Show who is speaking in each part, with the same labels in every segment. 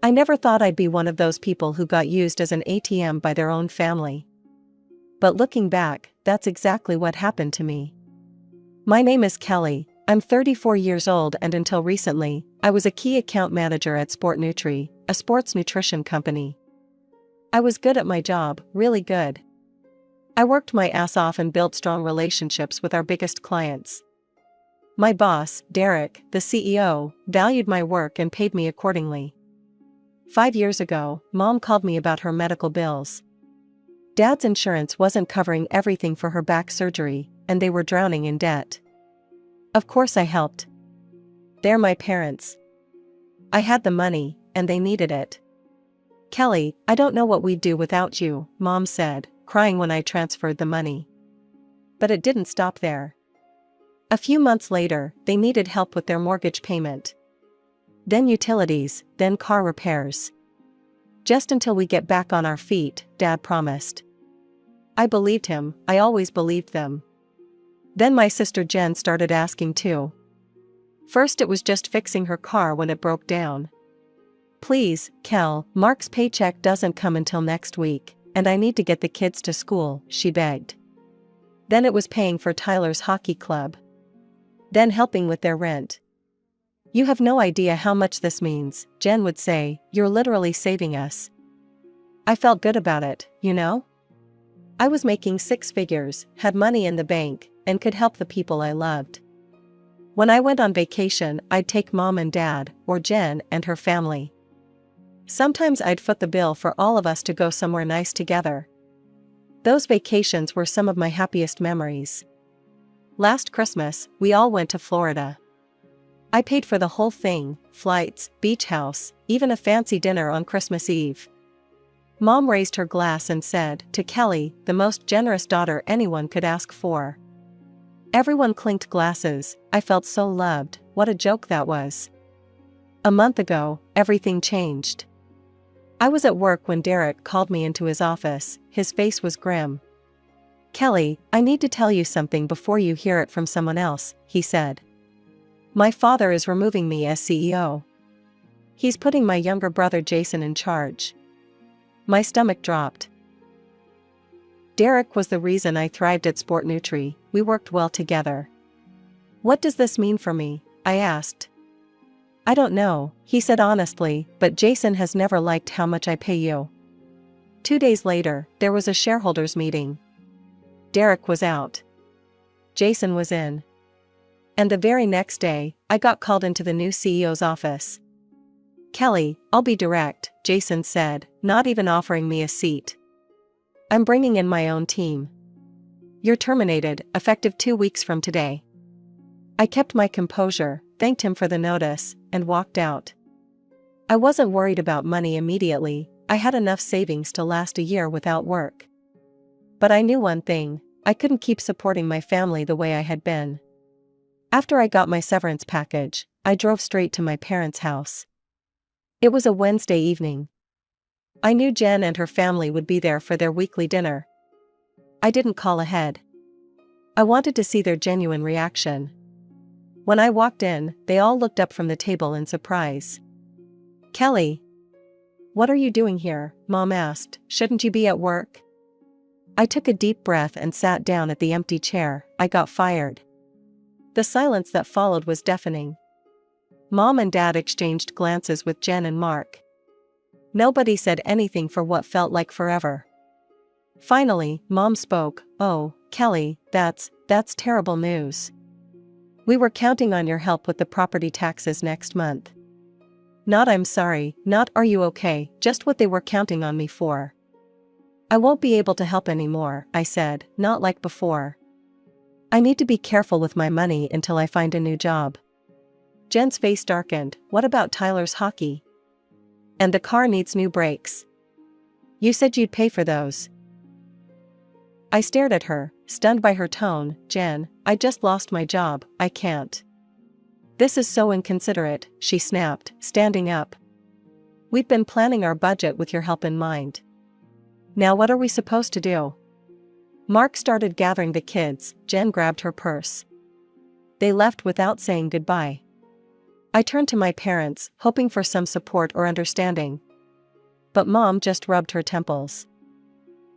Speaker 1: I never thought I'd be one of those people who got used as an ATM by their own family. But looking back, that's exactly what happened to me. My name is Kelly, I'm 34 years old, and until recently, I was a key account manager at SportNutri, a sports nutrition company. I was good at my job, really good. I worked my ass off and built strong relationships with our biggest clients. My boss, Derek, the CEO, valued my work and paid me accordingly. 5 years ago, Mom called me about her medical bills. Dad's insurance wasn't covering everything for her back surgery, and they were drowning in debt. Of course I helped. They're my parents. I had the money, and they needed it. Kelly, I don't know what we'd do without you, Mom said, crying when I transferred the money. But it didn't stop there. A few months later, they needed help with their mortgage payment. Then utilities, then car repairs. Just until we get back on our feet, Dad promised. I believed him, I always believed them. Then my sister Jen started asking too. First it was just fixing her car when it broke down. Please, Kel, Mark's paycheck doesn't come until next week, and I need to get the kids to school, she begged. Then it was paying for Tyler's hockey club. Then helping with their rent. You have no idea how much this means, Jen would say, you're literally saving us. I felt good about it, you know? I was making 6 figures, had money in the bank, and could help the people I loved. When I went on vacation, I'd take Mom and Dad, or Jen and her family. Sometimes I'd foot the bill for all of us to go somewhere nice together. Those vacations were some of my happiest memories. Last Christmas, we all went to Florida. I paid for the whole thing, flights, beach house, even a fancy dinner on Christmas Eve. Mom raised her glass and said, to Kelly, the most generous daughter anyone could ask for. Everyone clinked glasses. I felt so loved. What a joke that was. A month ago, everything changed. I was at work when Derek called me into his office. His face was grim. Kelly, I need to tell you something before you hear it from someone else, he said. My father is removing me as CEO. He's putting my younger brother Jason in charge. My stomach dropped. Derek was the reason I thrived at SportNutri. We worked well together. What does this mean for me? I asked. I don't know, he said honestly, but Jason has never liked how much I pay you. 2 days later, there was a shareholders meeting. Derek was out. Jason was in. And the very next day, I got called into the new CEO's office. Kelly, I'll be direct, Jason said, not even offering me a seat. I'm bringing in my own team. You're terminated, effective 2 weeks from today. I kept my composure, thanked him for the notice, and walked out. I wasn't worried about money immediately. I had enough savings to last a year without work. But I knew one thing, I couldn't keep supporting my family the way I had been. After I got my severance package, I drove straight to my parents' house. It was a Wednesday evening. I knew Jen and her family would be there for their weekly dinner. I didn't call ahead. I wanted to see their genuine reaction. When I walked in, they all looked up from the table in surprise. Kelly, what are you doing here? Mom asked. Shouldn't you be at work? I took a deep breath and sat down at the empty chair. I got fired. The silence that followed was deafening. Mom and Dad exchanged glances with Jen and Mark. Nobody said anything for what felt like forever. Finally, Mom spoke. Oh, Kelly, that's terrible news. We were counting on your help with the property taxes next month. Not I'm sorry, not are you okay, just what they were counting on me for. I won't be able to help anymore, I said, not like before. I need to be careful with my money until I find a new job. Jen's face darkened. What about Tyler's hockey? And the car needs new brakes. You said you'd pay for those. I stared at her, stunned by her tone. Jen, I just lost my job, I can't. This is so inconsiderate, she snapped, standing up. We've been planning our budget with your help in mind. Now what are we supposed to do? Mark started gathering the kids. Jen grabbed her purse. They left without saying goodbye. I turned to my parents, hoping for some support or understanding. But Mom just rubbed her temples.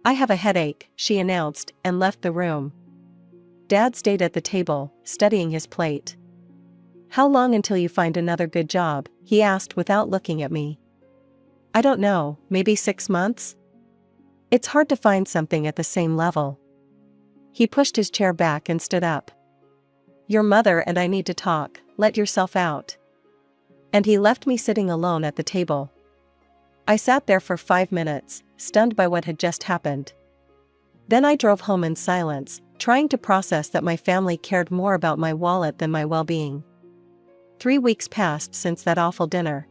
Speaker 1: "I have a headache," she announced, and left the room. Dad stayed at the table, studying his plate. "How long until you find another good job?" he asked without looking at me. "I don't know, maybe 6 months? It's hard to find something at the same level." He pushed his chair back and stood up. "Your mother and I need to talk, let yourself out." And he left me sitting alone at the table. I sat there for 5 minutes, stunned by what had just happened. Then I drove home in silence, trying to process that my family cared more about my wallet than my well-being. 3 weeks passed since that awful dinner.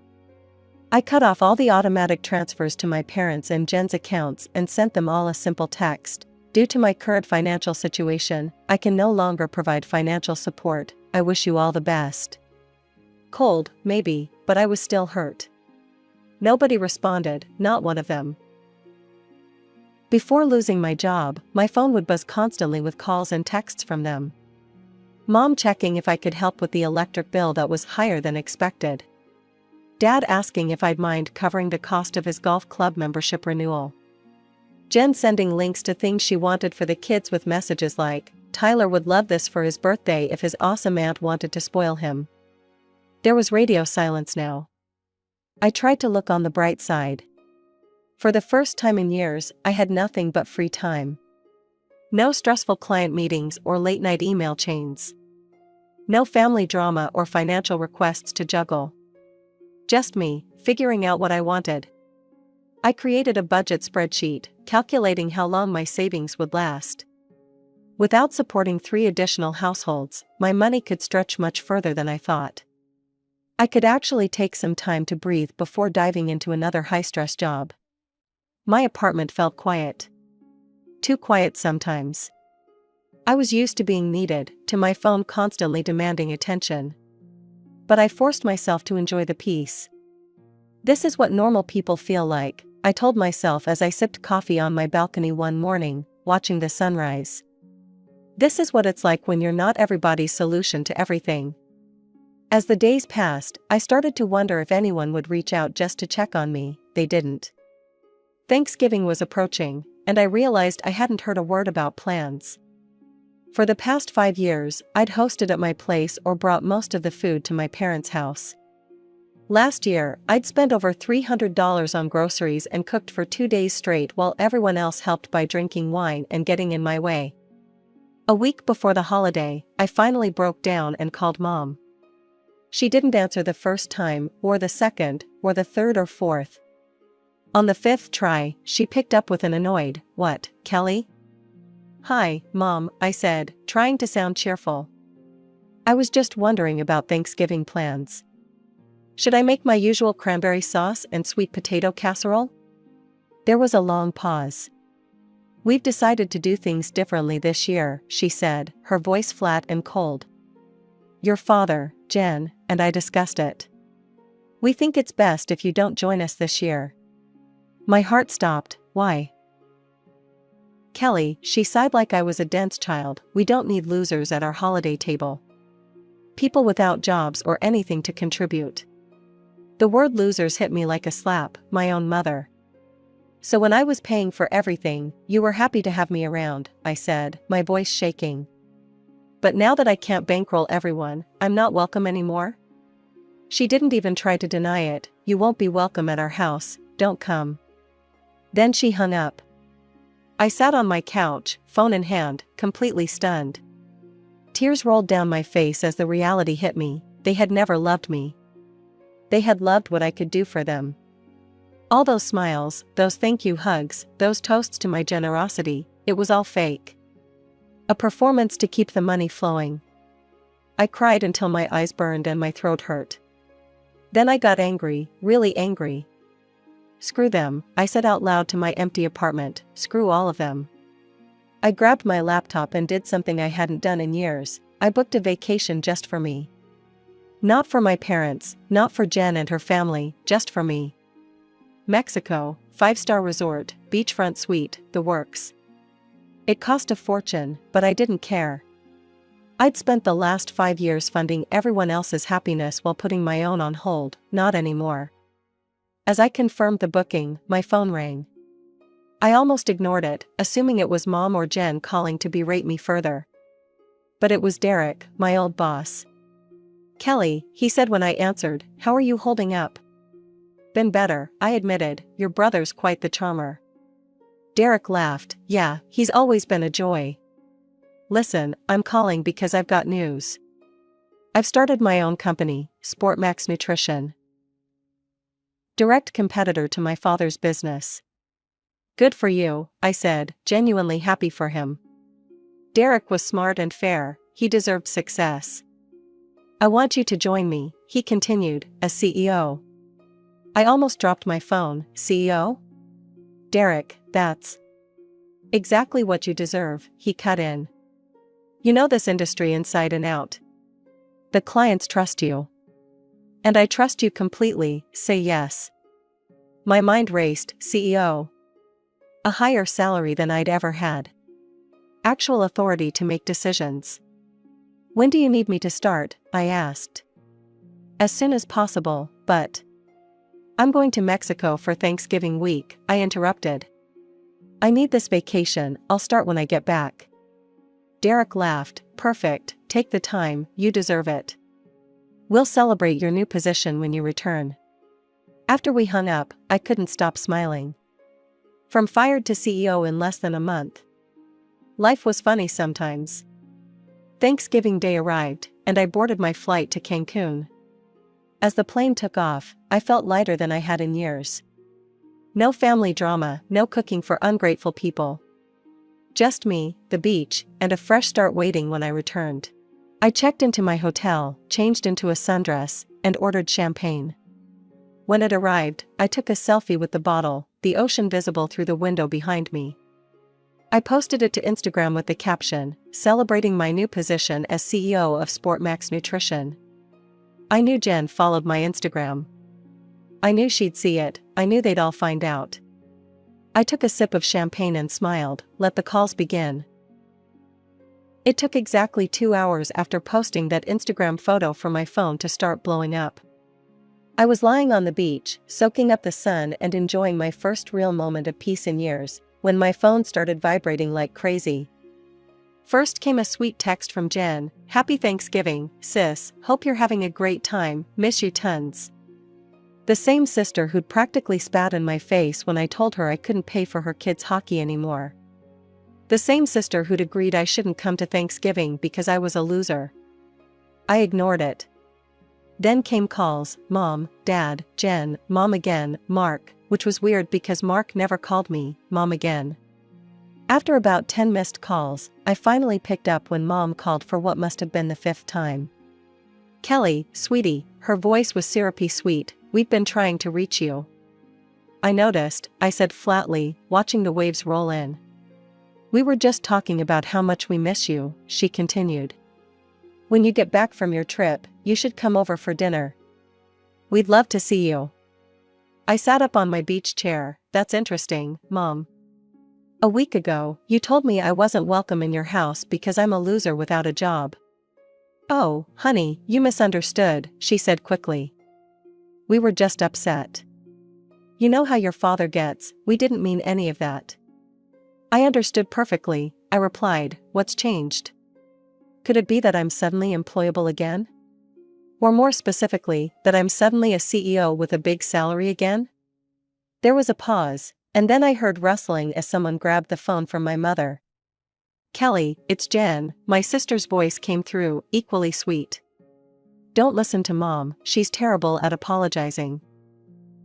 Speaker 1: I cut off all the automatic transfers to my parents' and Jen's accounts and sent them all a simple text. "Due to my current financial situation, I can no longer provide financial support. I wish you all the best." Cold, maybe, but I was still hurt. Nobody responded, not one of them. Before losing my job, my phone would buzz constantly with calls and texts from them. Mom checking if I could help with the electric bill that was higher than expected. Dad asking if I'd mind covering the cost of his golf club membership renewal. Jen sending links to things she wanted for the kids with messages like, "Tyler would love this for his birthday if his awesome aunt wanted to spoil him." There was radio silence now. I tried to look on the bright side. For the first time in years, I had nothing but free time. No stressful client meetings or late-night email chains. No family drama or financial requests to juggle. Just me, figuring out what I wanted. I created a budget spreadsheet, calculating how long my savings would last. Without supporting 3 additional households, my money could stretch much further than I thought. I could actually take some time to breathe before diving into another high-stress job. My apartment felt quiet. Too quiet sometimes. I was used to being needed, to my phone constantly demanding attention. But I forced myself to enjoy the peace. "This is what normal people feel like," I told myself as I sipped coffee on my balcony one morning, watching the sunrise. "This is what it's like when you're not everybody's solution to everything." As the days passed, I started to wonder if anyone would reach out just to check on me. They didn't. Thanksgiving was approaching, and I realized I hadn't heard a word about plans. For the past 5 years, I'd hosted at my place or brought most of the food to my parents' house. Last year, I'd spent over $300 on groceries and cooked for 2 days straight while everyone else helped by drinking wine and getting in my way. A week before the holiday, I finally broke down and called Mom. She didn't answer the first time, or the second, or the third or fourth. On the 5th try, she picked up with an annoyed, "What, Kelly?" "Hi, Mom," I said, trying to sound cheerful. "I was just wondering about Thanksgiving plans. Should I make my usual cranberry sauce and sweet potato casserole?" There was a long pause. "We've decided to do things differently this year," she said, her voice flat and cold. "Your father, Jen, and I discussed it. We think it's best if you don't join us this year." My heart stopped. "Why?" "Kelly," she sighed like I was a dense child, "we don't need losers at our holiday table. People without jobs or anything to contribute." The word losers hit me like a slap, my own mother. "So when I was paying for everything, you were happy to have me around," I said, my voice shaking. "But now that I can't bankroll everyone, I'm not welcome anymore?" She didn't even try to deny it. "You won't be welcome at our house, don't come." Then she hung up. I sat on my couch, phone in hand, completely stunned. Tears rolled down my face as the reality hit me. They had never loved me. They had loved what I could do for them. All those smiles, those thank you hugs, those toasts to my generosity, it was all fake. A performance to keep the money flowing. I cried until my eyes burned and my throat hurt. Then I got angry, really angry. "Screw them," I said out loud to my empty apartment, "screw all of them." I grabbed my laptop and did something I hadn't done in years. I booked a vacation just for me. Not for my parents, not for Jen and her family, just for me. Mexico, 5-star resort, beachfront suite, the works. It cost a fortune, but I didn't care. I'd spent the last 5 years funding everyone else's happiness while putting my own on hold, not anymore. As I confirmed the booking, my phone rang. I almost ignored it, assuming it was Mom or Jen calling to berate me further. But it was Derek, my old boss. "Kelly," he said when I answered, "how are you holding up?" "Been better," I admitted, "your brother's quite the charmer." Derek laughed. "Yeah, he's always been a joy. Listen, I'm calling because I've got news. I've started my own company, Sportmax Nutrition. Direct competitor to my father's business." "Good for you," I said, genuinely happy for him. Derek was smart and fair, he deserved success. "I want you to join me," he continued, "as CEO." I almost dropped my phone. "CEO? Derek, that's exactly what you deserve," he cut in. "You know this industry inside and out. The clients trust you. And I trust you completely, say yes." My mind raced. CEO. A higher salary than I'd ever had. Actual authority to make decisions. "When do you need me to start?" I asked. "As soon as possible, but..." "I'm going to Mexico for Thanksgiving week," I interrupted. "I need this vacation, I'll start when I get back." Derek laughed. "Perfect, take the time, you deserve it. We'll celebrate your new position when you return." After we hung up, I couldn't stop smiling. From fired to CEO in less than a month. Life was funny sometimes. Thanksgiving Day arrived, and I boarded my flight to Cancun. As the plane took off, I felt lighter than I had in years. No family drama, no cooking for ungrateful people. Just me, the beach, and a fresh start waiting when I returned. I checked into my hotel, changed into a sundress, and ordered champagne. When it arrived, I took a selfie with the bottle, the ocean visible through the window behind me. I posted it to Instagram with the caption, "Celebrating my new position as CEO of Sportmax Nutrition." I knew Jen followed my Instagram. I knew she'd see it, I knew they'd all find out. I took a sip of champagne and smiled, let the calls begin. It took exactly 2 hours after posting that Instagram photo for my phone to start blowing up. I was lying on the beach, soaking up the sun and enjoying my first real moment of peace in years, when my phone started vibrating like crazy. First came a sweet text from Jen, "Happy Thanksgiving, sis, hope you're having a great time, miss you tons." The same sister who'd practically spat in my face when I told her I couldn't pay for her kids' hockey anymore. The same sister who'd agreed I shouldn't come to Thanksgiving because I was a loser. I ignored it. Then came calls, Mom, Dad, Jen, Mom again, Mark, which was weird because Mark never called me, Mom again. After about 10 missed calls, I finally picked up when Mom called for what must have been the 5th time. "Kelly, sweetie," her voice was syrupy sweet, "we've been trying to reach you." "I noticed," I said flatly, watching the waves roll in. "We were just talking about how much we miss you," she continued. "When you get back from your trip, you should come over for dinner. We'd love to see you." I sat up on my beach chair. "That's interesting, Mom. A week ago, you told me I wasn't welcome in your house because I'm a loser without a job." "Oh, honey, you misunderstood," she said quickly. "We were just upset. You know how your father gets, we didn't mean any of that." "I understood perfectly," I replied. "What's changed? Could it be that I'm suddenly employable again? Or more specifically, that I'm suddenly a CEO with a big salary again?" There was a pause, and then I heard rustling as someone grabbed the phone from my mother. "Kelly, it's Jen," my sister's voice came through, equally sweet. "Don't listen to Mom, she's terrible at apologizing.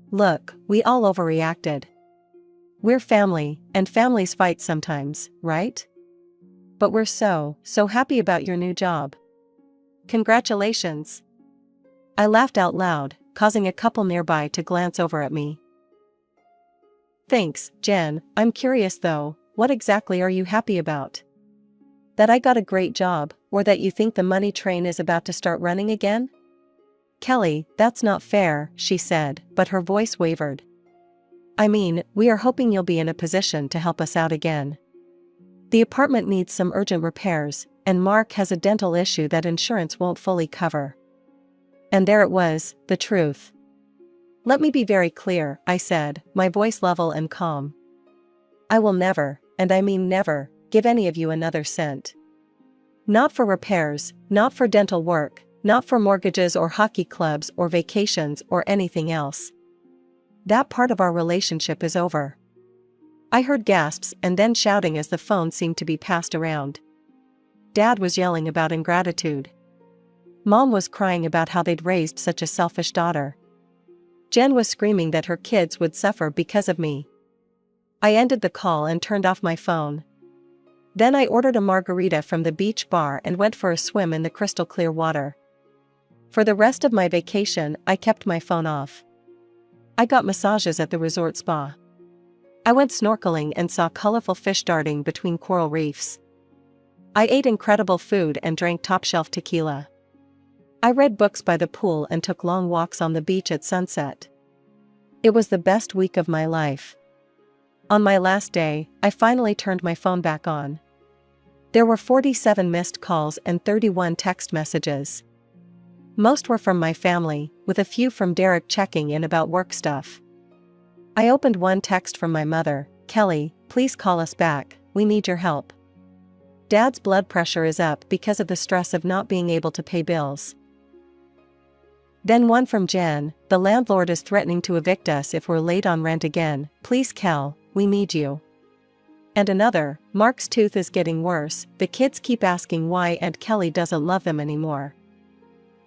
Speaker 1: Look, we all overreacted. We're family, and families fight sometimes, right? But we're so happy about your new job. Congratulations." I laughed out loud, causing a couple nearby to glance over at me. "Thanks, Jen, I'm curious though, what exactly are you happy about? That I got a great job, or that you think the money train is about to start running again?" "Kelly, that's not fair," she said, but her voice wavered. "I mean, we are hoping you'll be in a position to help us out again. The apartment needs some urgent repairs, and Mark has a dental issue that insurance won't fully cover." And there it was, the truth. "Let me be very clear," I said, my voice level and calm. "I will never, and I mean never, give any of you another cent. Not for repairs, not for dental work, not for mortgages or hockey clubs or vacations or anything else. That part of our relationship is over." I heard gasps and then shouting as the phone seemed to be passed around. Dad was yelling about ingratitude. Mom was crying about how they'd raised such a selfish daughter. Jen was screaming that her kids would suffer because of me. I ended the call and turned off my phone. Then I ordered a margarita from the beach bar and went for a swim in the crystal clear water. For the rest of my vacation, I kept my phone off. I got massages at the resort spa. I went snorkeling and saw colorful fish darting between coral reefs. I ate incredible food and drank top-shelf tequila. I read books by the pool and took long walks on the beach at sunset. It was the best week of my life. On my last day, I finally turned my phone back on. There were 47 missed calls and 31 text messages. Most were from my family, with a few from Derek checking in about work stuff. I opened one text from my mother, "Kelly, please call us back, we need your help. Dad's blood pressure is up because of the stress of not being able to pay bills." Then one from Jen, "The landlord is threatening to evict us if we're late on rent again, please Kel, we need you." And another, "Mark's tooth is getting worse, the kids keep asking why Aunt Kelly doesn't love them anymore."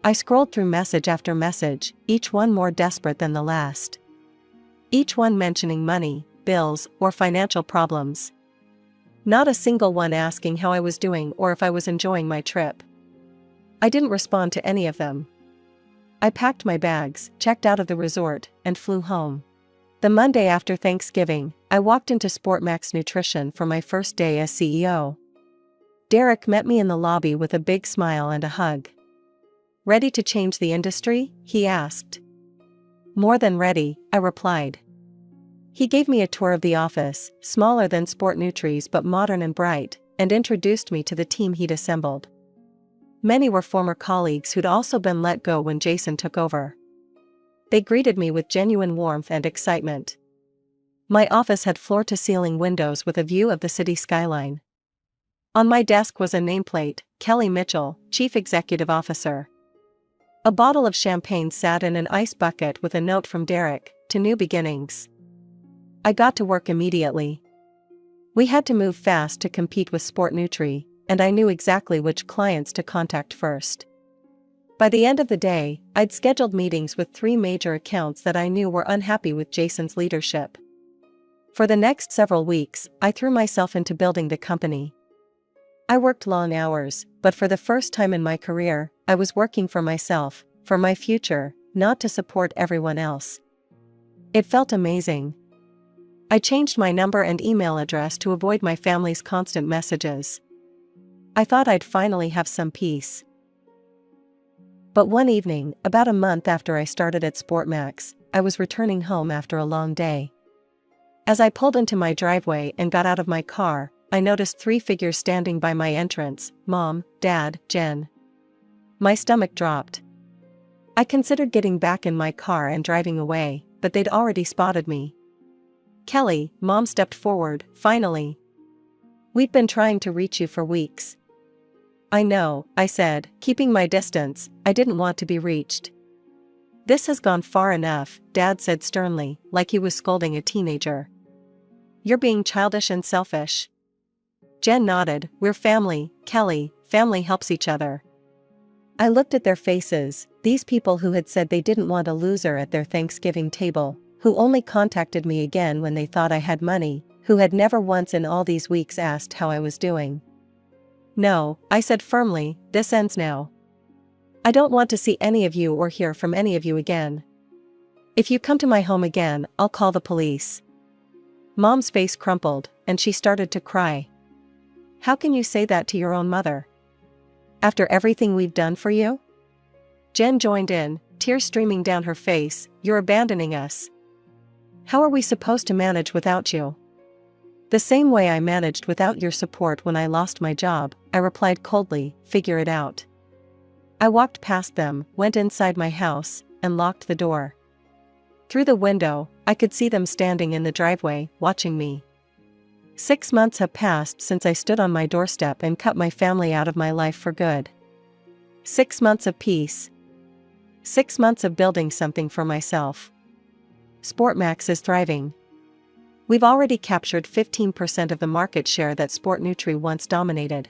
Speaker 1: I scrolled through message after message, each one more desperate than the last. Each one mentioning money, bills, or financial problems. Not a single one asking how I was doing or if I was enjoying my trip. I didn't respond to any of them. I packed my bags, checked out of the resort, and flew home. The Monday after Thanksgiving, I walked into Sportmax Nutrition for my first day as CEO. Derek met me in the lobby with a big smile and a hug. "Ready to change the industry?" he asked. "More than ready," I replied. He gave me a tour of the office, smaller than Sport Nutri's but modern and bright, and introduced me to the team he'd assembled. Many were former colleagues who'd also been let go when Jason took over. They greeted me with genuine warmth and excitement. My office had floor-to-ceiling windows with a view of the city skyline. On my desk was a nameplate, "Kelly Mitchell, Chief Executive Officer." A bottle of champagne sat in an ice bucket with a note from Derek, "To new beginnings." I got to work immediately. We had to move fast to compete with Sport Nutri, and I knew exactly which clients to contact first. By the end of the day, I'd scheduled meetings with 3 major accounts that I knew were unhappy with Jason's leadership. For the next several weeks, I threw myself into building the company. I worked long hours, but for the first time in my career, I was working for myself, for my future, not to support everyone else. It felt amazing. I changed my number and email address to avoid my family's constant messages. I thought I'd finally have some peace. But one evening, about a month after I started at Sportmax, I was returning home after a long day. As I pulled into my driveway and got out of my car, I noticed 3 figures standing by my entrance: Mom, Dad, Jen. My stomach dropped. I considered getting back in my car and driving away, but they'd already spotted me. "Kelly," Mom stepped forward, "finally. We've been trying to reach you for weeks." "I know," I said, keeping my distance. I didn't want to be reached. "This has gone far enough," Dad said sternly, like he was scolding a teenager. "You're being childish and selfish." Jen nodded. "We're family, Kelly, family helps each other." I looked at their faces, these people who had said they didn't want a loser at their Thanksgiving table, who only contacted me again when they thought I had money, who had never once in all these weeks asked how I was doing. "No," I said firmly, "this ends now. I don't want to see any of you or hear from any of you again. If you come to my home again, I'll call the police." Mom's face crumpled, and she started to cry. "How can you say that to your own mother? After everything we've done for you?" Jen joined in, tears streaming down her face. "You're abandoning us. How are we supposed to manage without you?" The same way I managed without your support when I lost my job, I replied coldly, figure it out. I walked past them, went inside my house, and locked the door. Through the window, I could see them standing in the driveway, watching me. 6 months have passed since I stood on my doorstep and cut my family out of my life for good. 6 months of peace. 6 months of building something for myself. Sportmax is thriving. We've already captured 15% of the market share that SportNutri once dominated.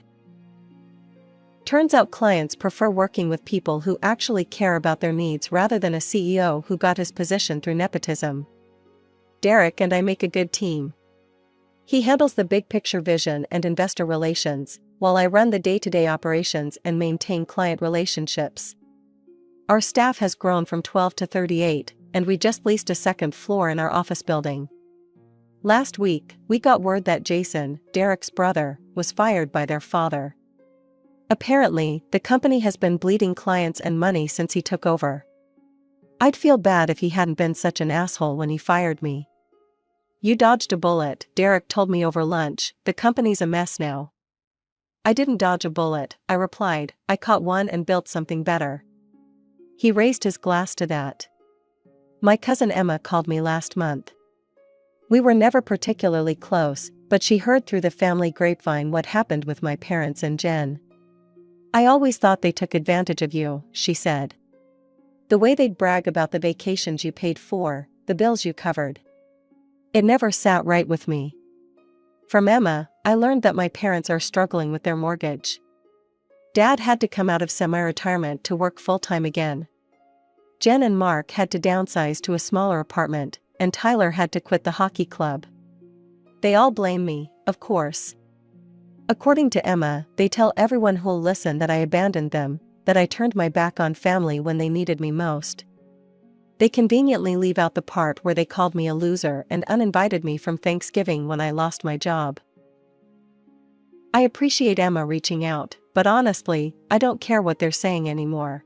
Speaker 1: Turns out clients prefer working with people who actually care about their needs rather than a CEO who got his position through nepotism. Derek and I make a good team. He handles the big picture vision and investor relations, while I run the day-to-day operations and maintain client relationships. Our staff has grown from 12 to 38, and we just leased a second floor in our office building. Last week, we got word that Jason, Derek's brother, was fired by their father. Apparently, the company has been bleeding clients and money since he took over. I'd feel bad if he hadn't been such an asshole when he fired me. You dodged a bullet, Derek told me over lunch, the company's a mess now. I didn't dodge a bullet, I replied, I caught one and built something better. He raised his glass to that. My cousin Emma called me last month. We were never particularly close, but she heard through the family grapevine what happened with my parents and Jen. I always thought they took advantage of you, she said. The way they'd brag about the vacations you paid for, the bills you covered. It never sat right with me. From Emma, I learned that my parents are struggling with their mortgage. Dad had to come out of semi-retirement to work full-time again. Jen and Mark had to downsize to a smaller apartment, and Tyler had to quit the hockey club. They all blame me, of course. According to Emma, they tell everyone who'll listen that I abandoned them, that I turned my back on family when they needed me most. They conveniently leave out the part where they called me a loser and uninvited me from Thanksgiving when I lost my job. I appreciate Emma reaching out, but honestly, I don't care what they're saying anymore.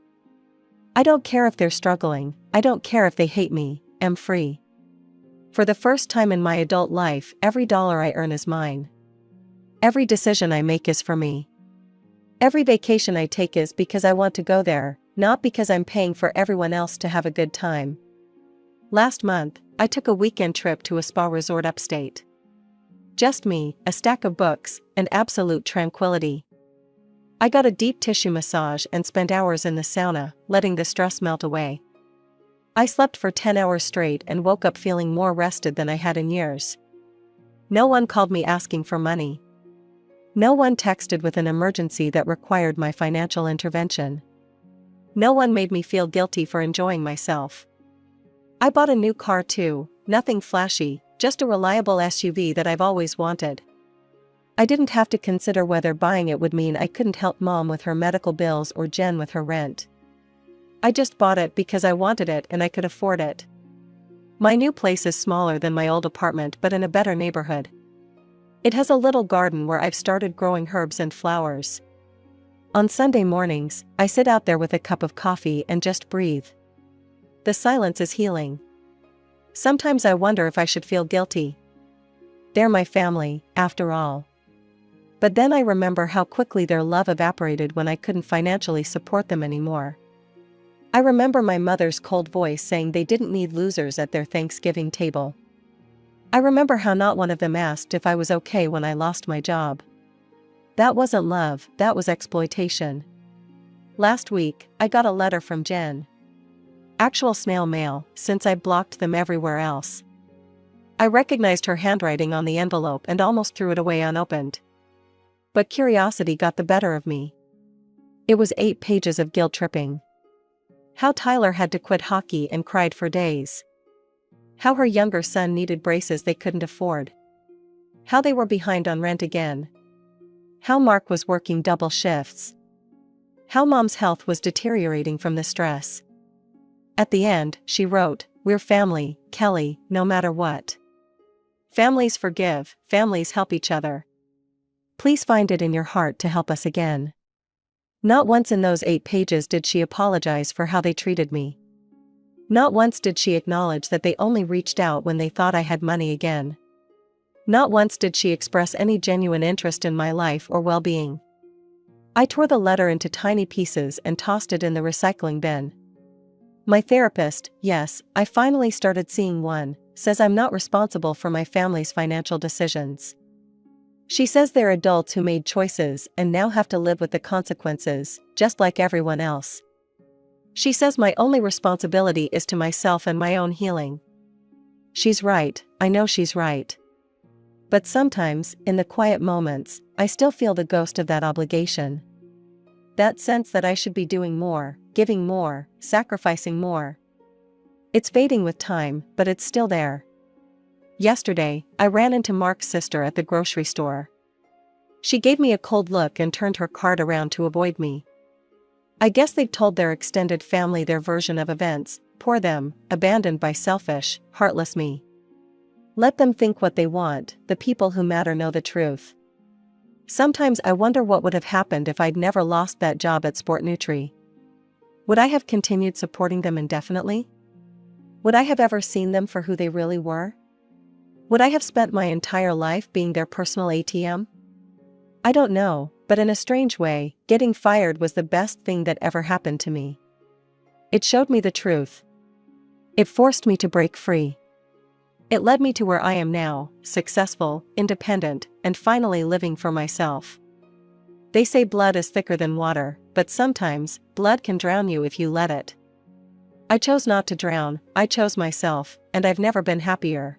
Speaker 1: I don't care if they're struggling, I don't care if they hate me, I'm free. For the first time in my adult life, every dollar I earn is mine. Every decision I make is for me. Every vacation I take is because I want to go there, not because I'm paying for everyone else to have a good time. Last month, I took a weekend trip to a spa resort upstate. Just me, a stack of books, and absolute tranquility. I got a deep tissue massage and spent hours in the sauna, letting the stress melt away. I slept for 10 hours straight and woke up feeling more rested than I had in years. No one called me asking for money. No one texted with an emergency that required my financial intervention. No one made me feel guilty for enjoying myself. I bought a new car too, nothing flashy, just a reliable SUV that I've always wanted. I didn't have to consider whether buying it would mean I couldn't help Mom with her medical bills or Jen with her rent. I just bought it because I wanted it and I could afford it. My new place is smaller than my old apartment but in a better neighborhood. It has a little garden where I've started growing herbs and flowers. On Sunday mornings, I sit out there with a cup of coffee and just breathe. The silence is healing. Sometimes I wonder if I should feel guilty. They're my family, after all. But then I remember how quickly their love evaporated when I couldn't financially support them anymore. I remember my mother's cold voice saying they didn't need losers at their Thanksgiving table. I remember how not one of them asked if I was okay when I lost my job. That wasn't love, that was exploitation. Last week, I got a letter from Jen. Actual snail mail, since I blocked them everywhere else. I recognized her handwriting on the envelope and almost threw it away unopened. But curiosity got the better of me. It was 8 pages of guilt-tripping. How Tyler had to quit hockey and cried for days. How her younger son needed braces they couldn't afford. How they were behind on rent again. How Mark was working double shifts. How Mom's health was deteriorating from the stress. At the end, she wrote, "We're family, Kelly, no matter what. Families forgive, families help each other. Please find it in your heart to help us again." Not once in those 8 pages did she apologize for how they treated me. Not once did she acknowledge that they only reached out when they thought I had money again. Not once did she express any genuine interest in my life or well-being. I tore the letter into tiny pieces and tossed it in the recycling bin. My therapist, yes, I finally started seeing one, says I'm not responsible for my family's financial decisions. She says they're adults who made choices and now have to live with the consequences, just like everyone else. She says my only responsibility is to myself and my own healing. She's right, I know she's right. But sometimes, in the quiet moments, I still feel the ghost of that obligation. That sense that I should be doing more, giving more, sacrificing more. It's fading with time, but it's still there. Yesterday, I ran into Mark's sister at the grocery store. She gave me a cold look and turned her cart around to avoid me. I guess they'd told their extended family their version of events, poor them, abandoned by selfish, heartless me. Let them think what they want, the people who matter know the truth. Sometimes I wonder what would have happened if I'd never lost that job at Sport Nutri. Would I have continued supporting them indefinitely? Would I have ever seen them for who they really were? Would I have spent my entire life being their personal ATM? I don't know, but in a strange way, getting fired was the best thing that ever happened to me. It showed me the truth. It forced me to break free. It led me to where I am now, successful, independent, and finally living for myself. They say blood is thicker than water, but sometimes, blood can drown you if you let it. I chose not to drown, I chose myself, and I've never been happier.